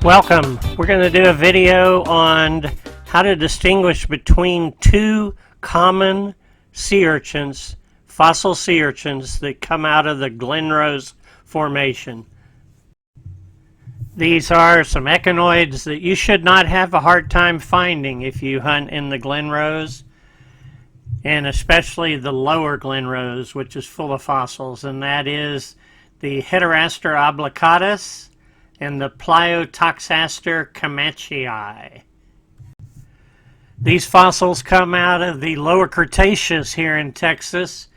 Welcome. We're going to do a video on how to distinguish between two common sea urchins, fossil sea urchins that come out of the Glenrose formation. These are some echinoids that you should not have a hard time finding if you hunt in the Glenrose, and especially the lower Glenrose, which is full of fossils, and that is the Heteraster obliquatus and the Pliotoxaster comanchei. These fossils come out of the lower Cretaceous here in Texas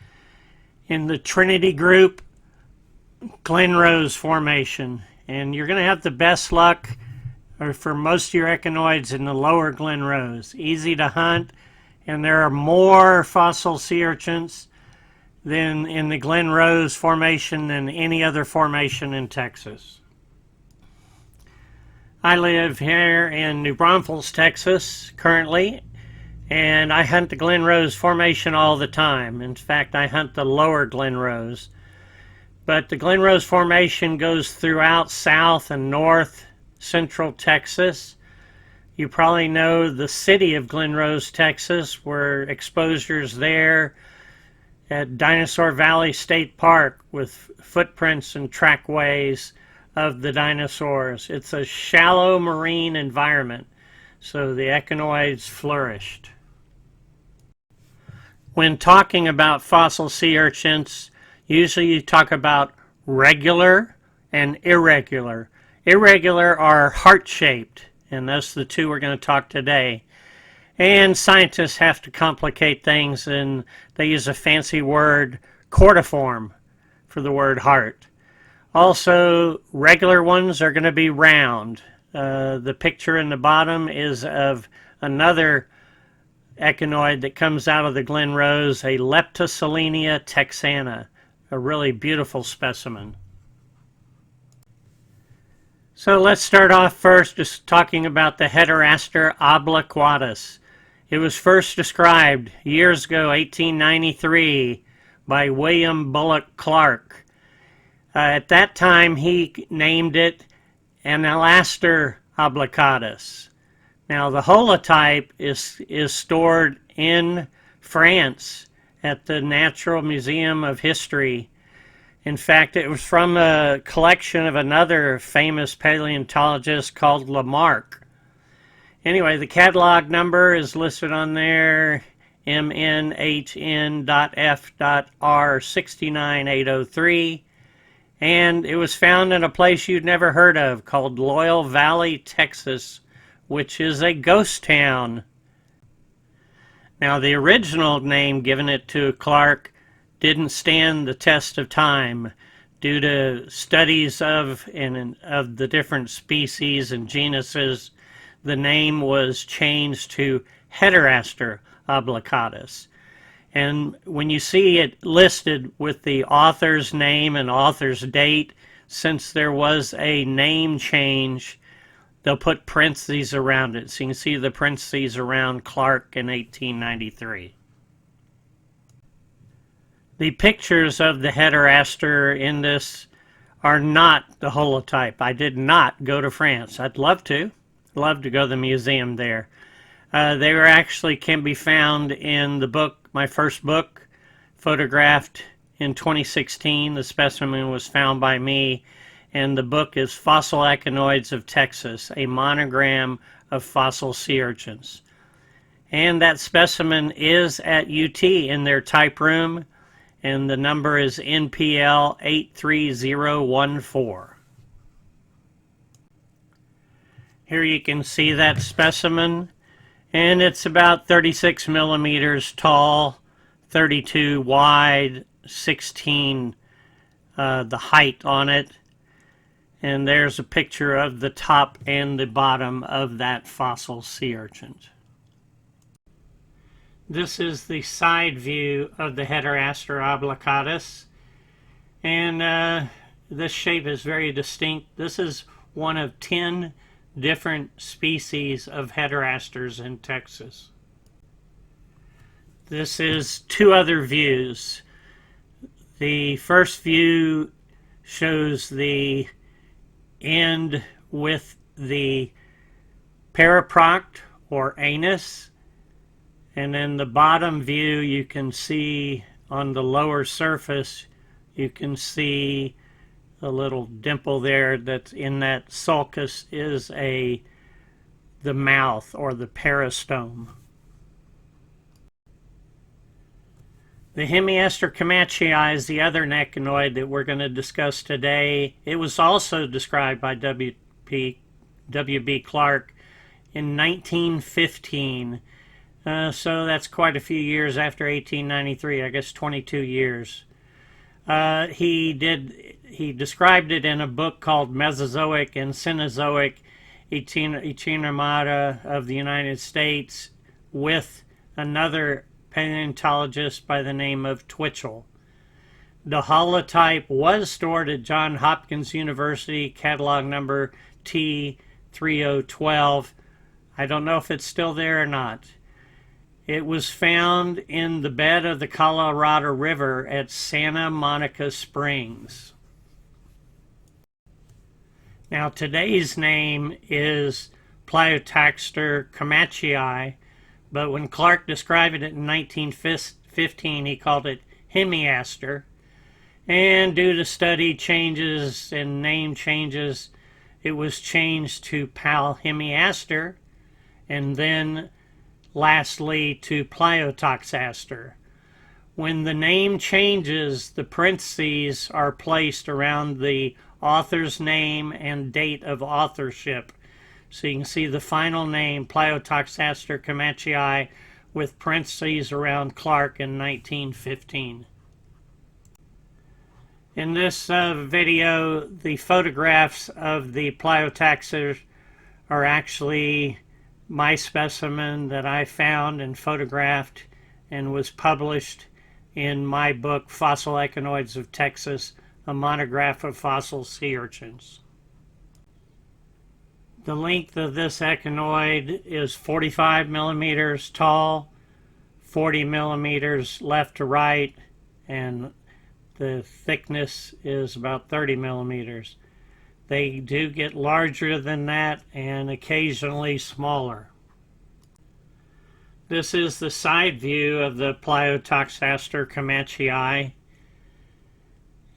in the Trinity Group Glenrose formation. And you're going to have the best luck for most of your echinoids in the lower Glenrose. Easy to hunt, and there are more fossil sea urchins than in the Glenrose formation than any other formation in Texas. I live here in New Braunfels, Texas, currently, and I hunt the Glenrose formation all the time. In fact, I hunt the lower Glenrose. But the Glenrose formation goes throughout south and north central Texas. You probably know the city of Glenrose, Texas, where exposures there at Dinosaur Valley State Park with footprints and trackways of the dinosaurs. It's a shallow marine environment, so the echinoids flourished. When talking about fossil sea urchins, usually you talk about regular and irregular. Irregular are heart-shaped, and that's the two we're going to talk today. And scientists have to complicate things, and they use a fancy word, cordiform, for the word heart. Also, regular ones are going to be round. The picture in the bottom is of another echinoid that comes out of the Glenrose, a Leptoselenia texana, a really beautiful specimen. So let's start off first just talking about the Heteraster obliquatus. It was first described years ago, 1893, by William Bullock Clark. At that time, he named it Heterasters obliquatus. Now, the holotype is stored in France at the Natural Museum of History. In fact, it was from a collection of another famous paleontologist called Lamarck. Anyway, the catalog number is listed on there, MNHN.F.R69803. And it was found in a place you'd never heard of called Loyal Valley, Texas, which is a ghost town. Now, the original name given it to Clark didn't stand the test of time due to studies of the different species and genuses. The name was changed to Heteraster obliquatus. And when you see it listed with the author's name and author's date, since there was a name change, they'll put parentheses around it. So you can see the parentheses around Clark in 1893. The pictures of the Heteraster in this are not the holotype. I did not go to France. I'd love to. Love to go to the museum there. They were actually can be found in the book, my first book, photographed in 2016. The specimen was found by me, and the book is Fossil Echinoids of Texas, a monogram of fossil sea urchins. And that specimen is at UT in their type room, and the number is NPL 83014. Here you can see that specimen, and it's about 36 millimeters tall, 32 wide, 16 the height on it. And there's a picture of the top and the bottom of that fossil sea urchin. This is the side view of the Heteraster obliquatus, and this shape is very distinct. This is one of 10 different species of Heterasters in Texas. This is two other views. The first view shows the end with the paraproct or anus, and then the bottom view you can see on the lower surface, you can see a little dimple there that's in that sulcus is the mouth or the peristome. The Heteraster comanchei is the other echinoid that we're going to discuss today. It was also described by W.B. Clark in 1915. So that's quite a few years after 1893, I guess 22 years. He described it in a book called Mesozoic and Cenozoic Echinodermata of the United States with another paleontologist by the name of Twitchell. The holotype was stored at Johns Hopkins University, catalog number T3012. I don't know if it's still there or not. It was found in the bed of the Colorado River at Santa Monica Springs. Now today's name is Pliotoxaster comanchei, but when Clark described it in 1915, he called it Heteraster. And due to study changes and name changes, it was changed to Heteraster, and then lastly to Pliotoxaster. When the name changes, the parentheses are placed around the author's name and date of authorship. So you can see the final name, Pliotoxaster comanchei, with parentheses around Clark in 1915. In this video, the photographs of the Pliotoxasters are actually my specimen that I found and photographed and was published in my book, Fossil Echinoids of Texas, a monograph of fossil sea urchins. The length of this echinoid is 45 millimeters tall, 40 millimeters left to right, and the thickness is about 30 millimeters. They do get larger than that and occasionally smaller. This is the side view of the Pliotoxaster comanchei,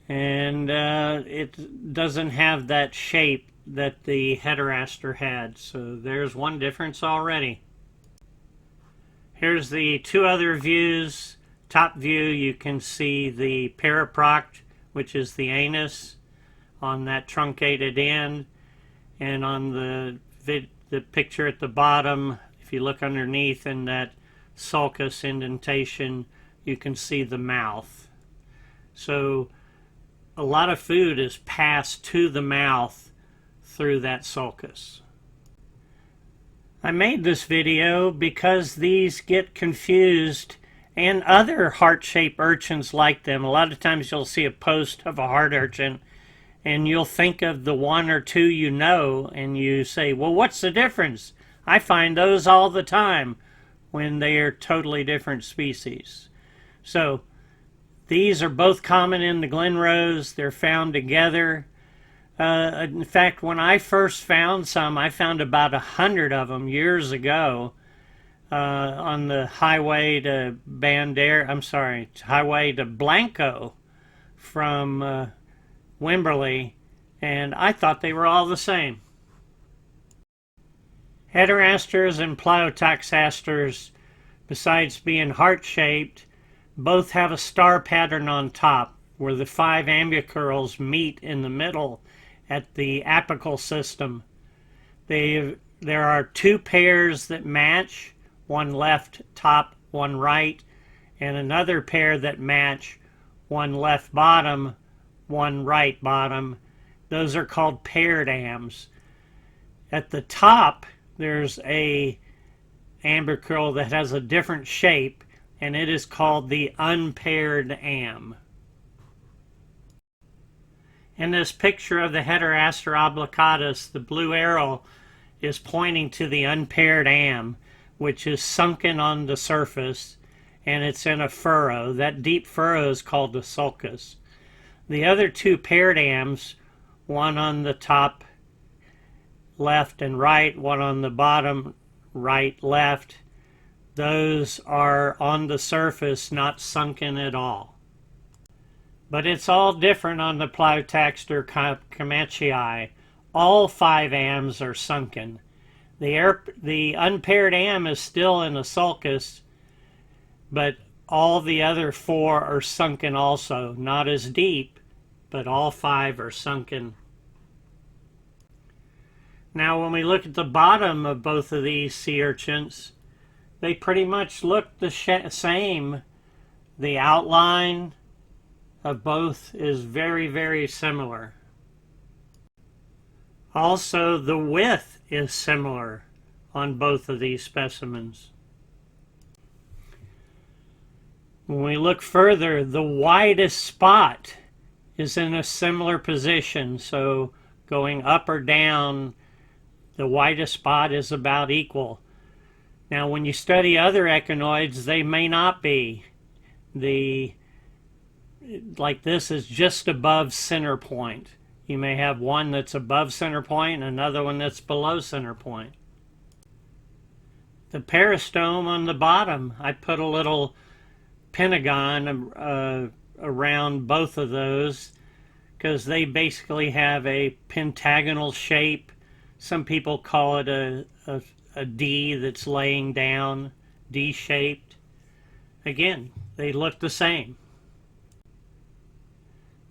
and it doesn't have that shape that the Heteraster had, so there's one difference already. Here's the two other views. Top view, you can see the paraproct, which is the anus, on that truncated end, and on the picture at the bottom, if you look underneath in that sulcus indentation, you can see the mouth. So a lot of food is passed to the mouth through that sulcus. I made this video because these get confused, and other heart-shaped urchins like them. A lot of times you'll see a post of a heart urchin and you'll think of the one or two you know and you say, well, what's the difference? I find those all the time when they are totally different species. So these are both common in the Glenrose. They're found together. In fact, when I first found some, I found about 100 of them years ago on the highway to highway to Blanco from Wimberley, and I thought they were all the same. Heterasters and Pliotoxasters, besides being heart-shaped, both have a star pattern on top where the 5 ambicurals meet in the middle at the apical system. There are 2 pairs that match, one left top, one right, and another pair that match, one left bottom, one right bottom. Those are called paired ambs. At the top, there's a ambicurl that has a different shape, and it is called the unpaired am. In this picture of the Heteraster obliquatus, the blue arrow is pointing to the unpaired am, which is sunken on the surface, and it's in a furrow. That deep furrow is called the sulcus. The other 2 paired ams, one on the top left and right, one on the bottom, right, left. Those are on the surface, not sunken at all. But it's all different on the Pliotoxaster comanchei. All 5 AMs are sunken. The unpaired AM is still in the sulcus, but all the other 4 are sunken also. Not as deep, but all 5 are sunken. Now when we look at the bottom of both of these sea urchins, they pretty much look the same. The outline of both is very, very similar. Also, the width is similar on both of these specimens. When we look further, the widest spot is in a similar position. So going up or down, the widest spot is about equal. Now, when you study other echinoids, they may not be. Like this is just above center point. You may have one that's above center point and another one that's below center point. The peristome on the bottom, I put a little pentagon around both of those because they basically have a pentagonal shape. Some people call it a D that's laying down, D-shaped. Again, they look the same.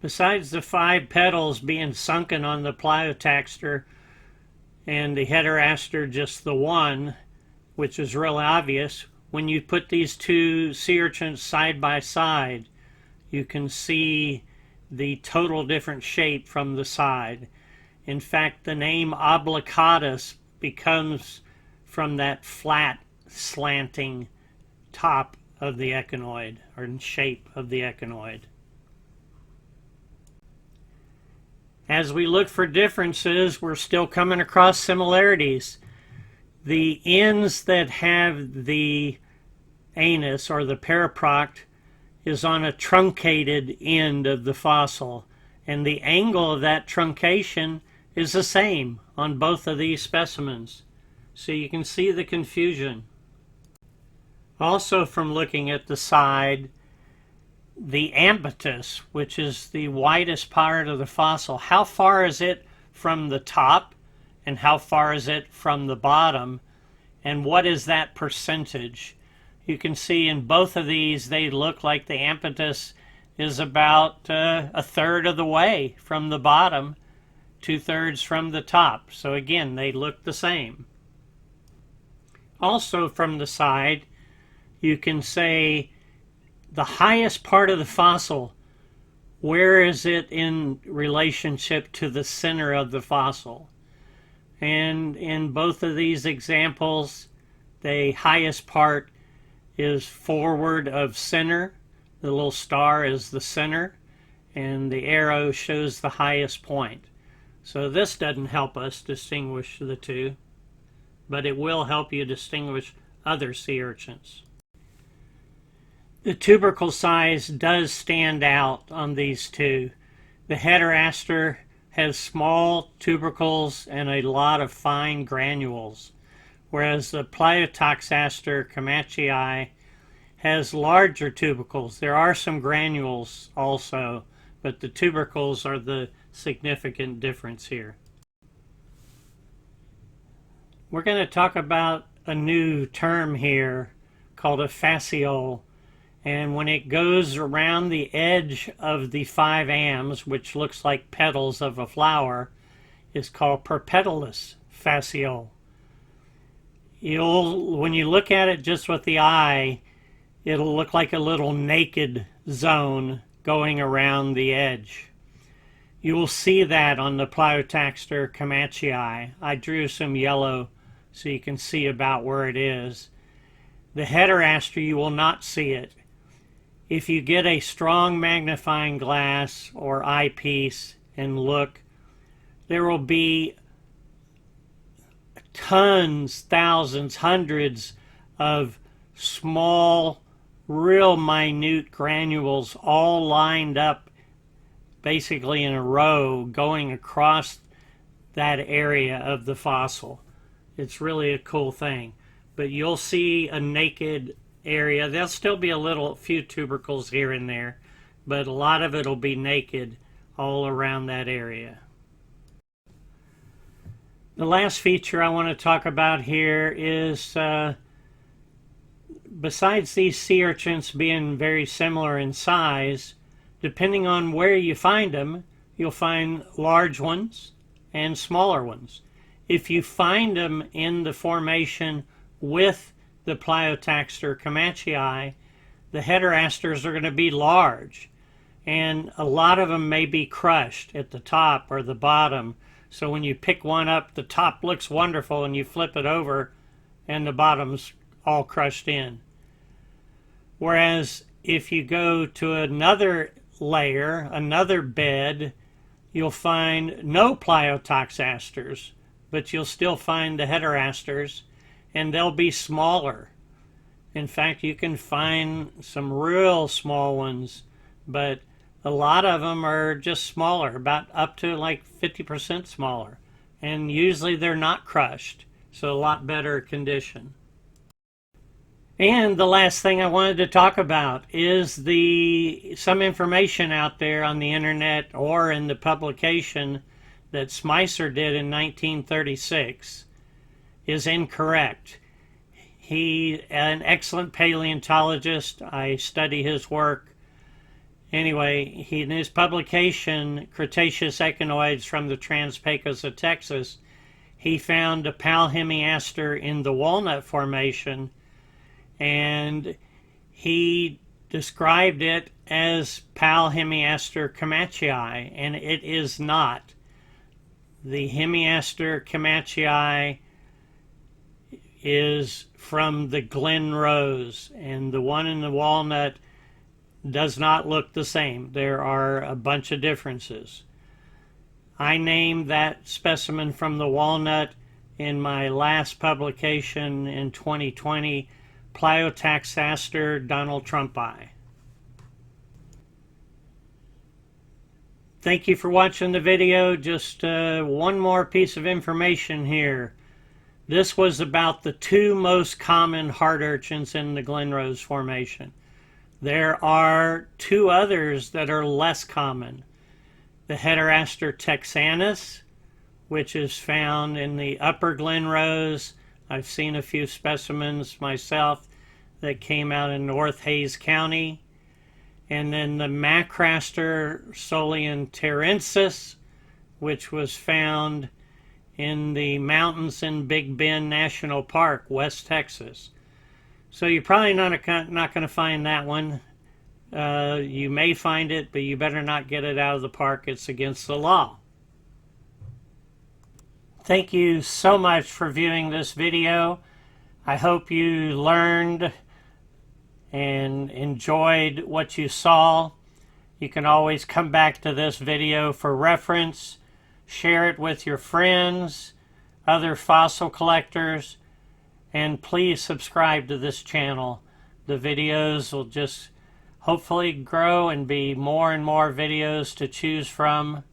Besides the 5 petals being sunken on the Pliotoxaster and the Heteraster just the one, which is real obvious, when you put these 2 sea urchins side by side, you can see the total different shape from the side. In fact, the name obliquatus becomes from that flat, slanting top of the echinoid, or shape of the echinoid. As we look for differences, we're still coming across similarities. The ends that have the anus, or the periproct, is on a truncated end of the fossil, and the angle of that truncation is the same on both of these specimens. So you can see the confusion. Also, from looking at the side, the ambitus, which is the widest part of the fossil, how far is it from the top and how far is it from the bottom, and what is that percentage? You can see in both of these they look like the ambitus is about a third of the way from the bottom, 2/3 from the top. So again, they look the same. Also from the side, you can say the highest part of the fossil, where is it in relationship to the center of the fossil? And in both of these examples, the highest part is forward of center. The little star is the center, and the arrow shows the highest point. So this doesn't help us distinguish the two, but it will help you distinguish other sea urchins. The tubercle size does stand out on these two. The Heteraster has small tubercles and a lot of fine granules, whereas the Pliotoxaster comanchei has larger tubercles. There are some granules also, but the tubercles are the significant difference here. We're going to talk about a new term here called a fasciole. And when it goes around the edge of the 5 AMs, which looks like petals of a flower, is called perpetuous fasciole. When you look at it just with the eye, it'll look like a little naked zone going around the edge. You will see that on the Pliotoxaster comanchei. I drew some yellow so you can see about where it is. The Heteraster, you will not see it. If you get a strong magnifying glass or eyepiece and look, there will be tons, thousands, hundreds of small, real minute granules all lined up basically in a row going across that area of the fossil. It's really a cool thing. But you'll see a naked area. There'll still be a few tubercles here and there, but a lot of it will be naked all around that area. The last feature I want to talk about here is, besides these sea urchins being very similar in size, depending on where you find them, you'll find large ones and smaller ones. If you find them in the formation with the Pliotoxaster comanchei, the Heterasters are going to be large, and a lot of them may be crushed at the top or the bottom. So when you pick one up, the top looks wonderful, and you flip it over and the bottom's all crushed in. Whereas if you go to another layer, another bed, you'll find no Pliotoxasters, but you'll still find the Heterasters, and they'll be smaller. In fact, you can find some real small ones, but a lot of them are just smaller, about up to like 50% smaller. And usually they're not crushed, so a lot better condition. And the last thing I wanted to talk about is some information out there on the internet or in the publication that Spicer did in 1936 is incorrect. He's an excellent paleontologist. I study his work. Anyway, in his publication, Cretaceous Echinoids from the Trans-Pecos of Texas, he found a Pliotoxaster in the Walnut Formation, and he described it as Pliotoxaster comanchei, and it is not. The Heteraster comanchei is from the Glenrose, and the one in the walnut does not look the same. There are a bunch of differences. I named that specimen from the walnut in my last publication in 2020, Pliotoxaster Donald Trumpi. Thank you for watching the video. Just one more piece of information here. This was about the two most common heart urchins in the Glenrose Formation. There are two others that are less common. The Heteraster texanus, which is found in the upper Glenrose. I've seen a few specimens myself that came out in North Hays County. And then the Macraster solianterensis, which was found in the mountains in Big Bend National Park, West Texas. So you're probably not going to find that one. You may find it, but you better not get it out of the park. It's against the law. Thank you so much for viewing this video. I hope you learned and enjoyed what you saw. You can always come back to this video for reference. Share it with your friends, other fossil collectors, and please subscribe to this channel. The videos will just hopefully grow and be more and more videos to choose from.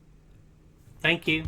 Thank you.